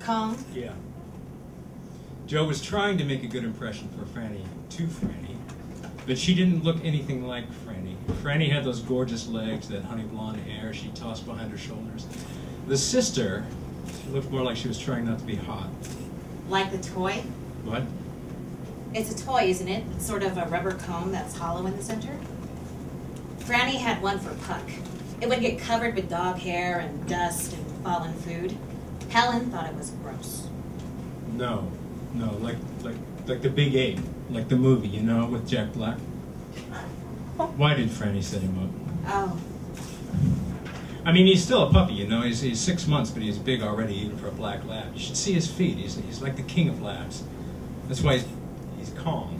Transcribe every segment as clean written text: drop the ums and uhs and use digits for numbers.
Kong? Yeah. Joe was trying to make a good impression for Franny, but she didn't look anything like Franny. Franny had those gorgeous legs, that honey blonde hair she tossed behind her shoulders. The sister, she looked more like she was trying not to be hot. Like the toy? What? It's a toy, isn't it? It's sort of a rubber cone that's hollow in the center. Franny had one for Puck. It would get covered with dog hair and dust and fallen food. Helen thought it was gross. No, like the Big Ape, like the movie, you know, with Jack Black. Why did Franny set him up? Oh. I mean, he's still a puppy, you know. He's 6 months, but he's big already, even for a black lab. You should see his feet. He's like the king of labs. That's why he's calm.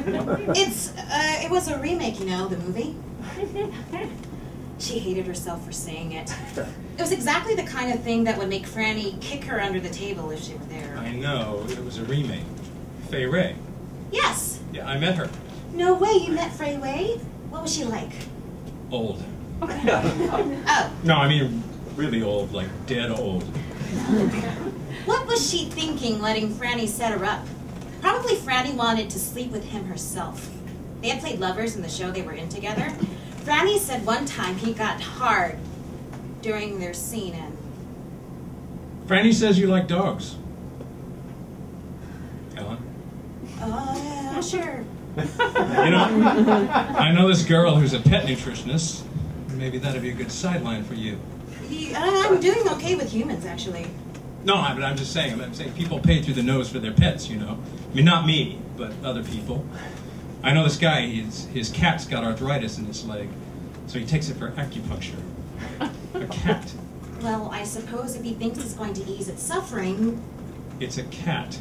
It was a remake, you know, the movie. She hated herself for saying it. It was exactly the kind of thing that would make Franny kick her under the table if she were there. I know, it was a remake. Fay Ray. Yes. Yeah, I met her. No way, you met Fay Ray? What was she like? Old. Oh. No, I mean really old, like dead old. What was she thinking letting Franny set her up? Probably Franny wanted to sleep with him herself. They had played lovers in the show they were in together. Franny said one time he got hard during their scene and... Franny says you like dogs. Helen? Yeah, sure. You know, I know this girl who's a pet nutritionist. Maybe that'd be a good sideline for you. I'm doing okay with humans, actually. No, but I'm just saying, people pay through the nose for their pets, you know. I mean, not me, but other people. I know this guy, his cat's got arthritis in his leg, so he takes it for acupuncture. A cat. Well, I suppose if he thinks it's going to ease its suffering... It's a cat.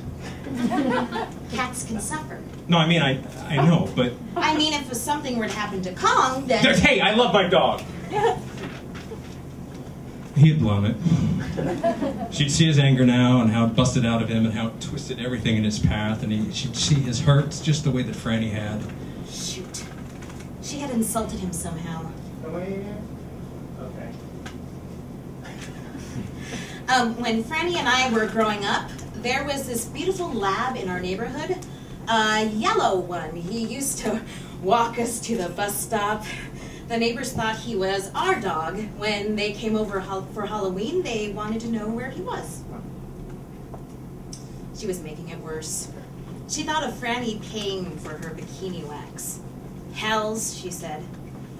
Cats can suffer. No, I mean, I know, but... I mean, if something were to happen to Kong, then... Hey, I love my dog! He had blown it. She'd see his anger now and how it busted out of him and how it twisted everything in his path, and she'd see his hurts just the way that Franny had. Shoot. She had insulted him somehow. Okay. When Franny and I were growing up, there was this beautiful lab in our neighborhood, a yellow one. He used to walk us to the bus stop. The neighbors thought he was our dog. When they came over for Halloween, they wanted to know where he was. She was making it worse. She thought of Franny paying for her bikini wax. Hells, she said.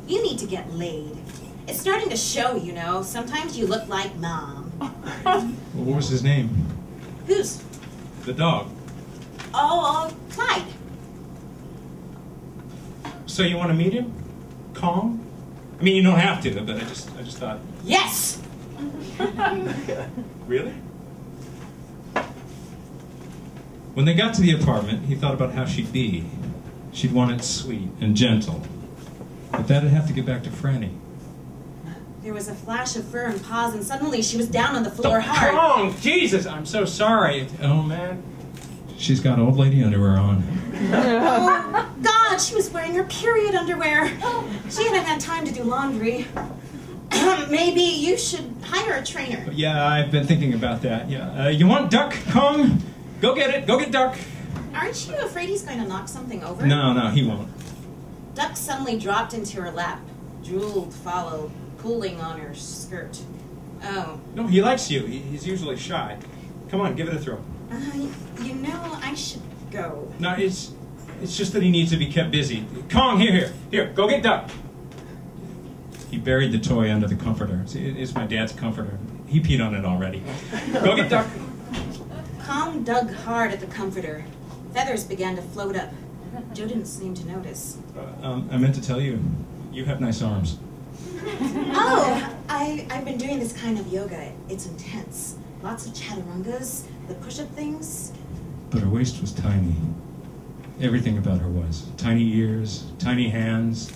You need to get laid. It's starting to show, you know. Sometimes you look like Mom. Well, what was his name? Whose? The dog. Oh, Clyde. So you want to meet him? Kong? I mean, you don't have to, but I just thought... Yes! Really? When they got to the apartment, he thought about how she'd be. She'd want it sweet and gentle. But that'd have to get back to Franny. There was a flash of fur and paws, and suddenly she was down on the floor hard. Kong! Jesus, I'm so sorry. Oh, man. She's got old lady underwear on. Oh, God, she was wearing her period underwear. She hadn't had time to do laundry. Maybe you should hire a trainer. Yeah, I've been thinking about that. Yeah. You want Duck, Kong? Go get it. Go get Duck. Aren't you afraid he's going to knock something over? No, he won't. Duck suddenly dropped into her lap. Drooled, followed, pulling on her skirt. Oh. No, he likes you. He's usually shy. Come on, give it a throw. You know, I should go. No, it's just that he needs to be kept busy. Kong, here, go get Duck. He buried the toy under the comforter. It's my dad's comforter. He peed on it already. Go get Duck. Kong dug hard at the comforter. Feathers began to float up. Joe didn't seem to notice. I meant to tell you, you have nice arms. Oh, I've been doing this kind of yoga. It's intense. Lots of chaturangas, the push-up things. But her waist was tiny. Everything about her was. Tiny ears, tiny hands,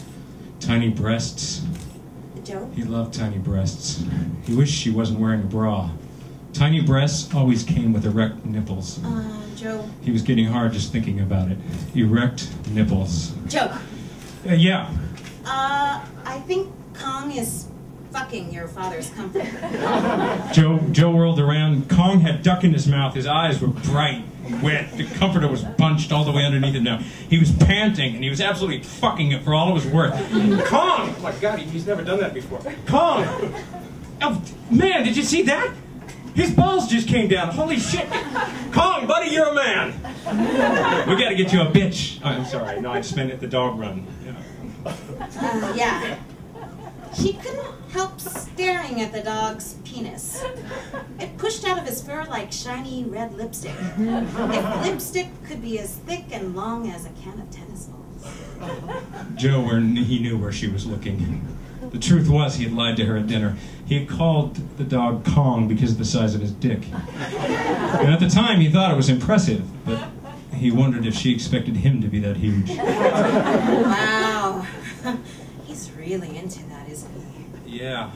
tiny breasts. Joe? He loved tiny breasts. He wished she wasn't wearing a bra. Tiny breasts always came with erect nipples. Joe? He was getting hard just thinking about it. Erect nipples. Joe? Yeah. I think Kong is fucking your father's comforter. Joe whirled around. Kong had duck in his mouth. His eyes were bright and wet. The comforter was bunched all the way underneath it now. He was panting, and he was absolutely fucking it for all it was worth. Kong! Oh my God, he's never done that before. Kong! Oh, man, did you see that? His balls just came down. Holy shit. Kong, buddy, you're a man. We gotta get you a bitch. Oh, I'm sorry. No, I just meant at the dog run. Yeah. She couldn't help staring at the dog's penis. It pushed out of his fur like shiny red lipstick. If lipstick could be as thick and long as a can of tennis balls. Joe, he knew where she was looking. The truth was he had lied to her at dinner. He had called the dog Kong because of the size of his dick. And at the time he thought it was impressive, but he wondered if she expected him to be that huge. Wow. He's really into that, isn't he? Yeah.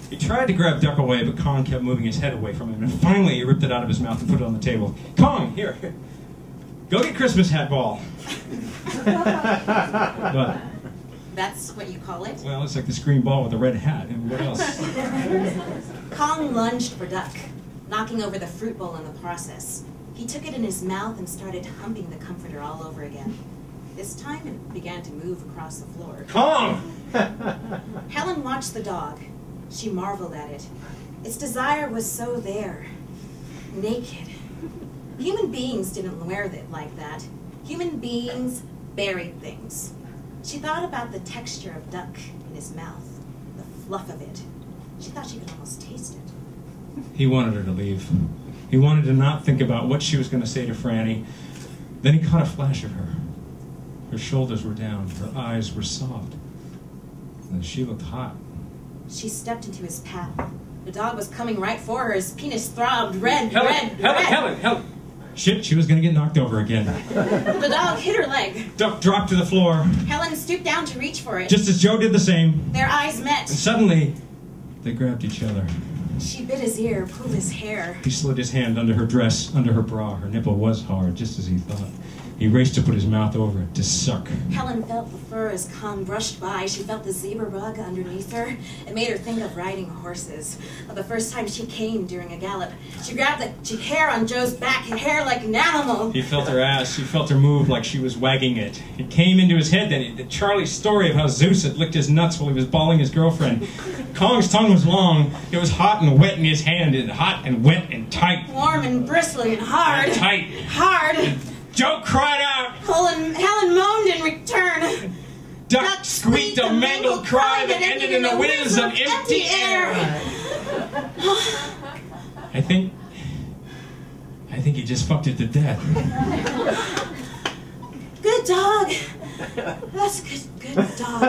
He tried to grab Duck away, but Kong kept moving his head away from him, and finally he ripped it out of his mouth and put it on the table. Kong, here. Go get Christmas hat ball. What? That's what you call it? Well, it's like this green ball with a red hat, and what else? Kong lunged for Duck, knocking over the fruit bowl in the process. He took it in his mouth and started humping the comforter all over again. This time it began to move across the floor. Kong! Helen watched the dog. She marveled at it. Its desire was so there. Naked. Human beings didn't wear it like that. Human beings buried things. She thought about the texture of Duck in his mouth, the fluff of it. She thought she could almost taste it. He wanted her to leave. He wanted to not think about what she was going to say to Franny. Then he caught a flash of her. Her shoulders were down, her eyes were soft, and she looked hot. She stepped into his path. The dog was coming right for her. His penis throbbed red, Helen! Shit, she was going to get knocked over again. The dog hit her leg. Duck dropped to the floor. Helen stooped down to reach for it. Just as Joe did the same. Their eyes met. And suddenly, they grabbed each other. She bit his ear, pulled his hair. He slid his hand under her dress, under her bra. Her nipple was hard, just as he thought. He raced to put his mouth over it, to suck. Helen felt the fur as Kong brushed by. She felt the zebra rug underneath her. It made her think of riding horses. Of the first time she came during a gallop. She grabbed the hair on Joe's back, hair like an animal. He felt her ass. He felt her move like she was wagging it. It came into his head then, the Charlie's story of how Zeus had licked his nuts while he was balling his girlfriend. Kong's tongue was long. It was hot and wet in his hand, and hot and wet and tight. Warm and bristly and hard. And tight. Hard. Joe cried out. Helen moaned in return. Duck squeaked a mangled cry that ended in a whiz of empty air. I think he just fucked it to death. Good dog. That's good dog.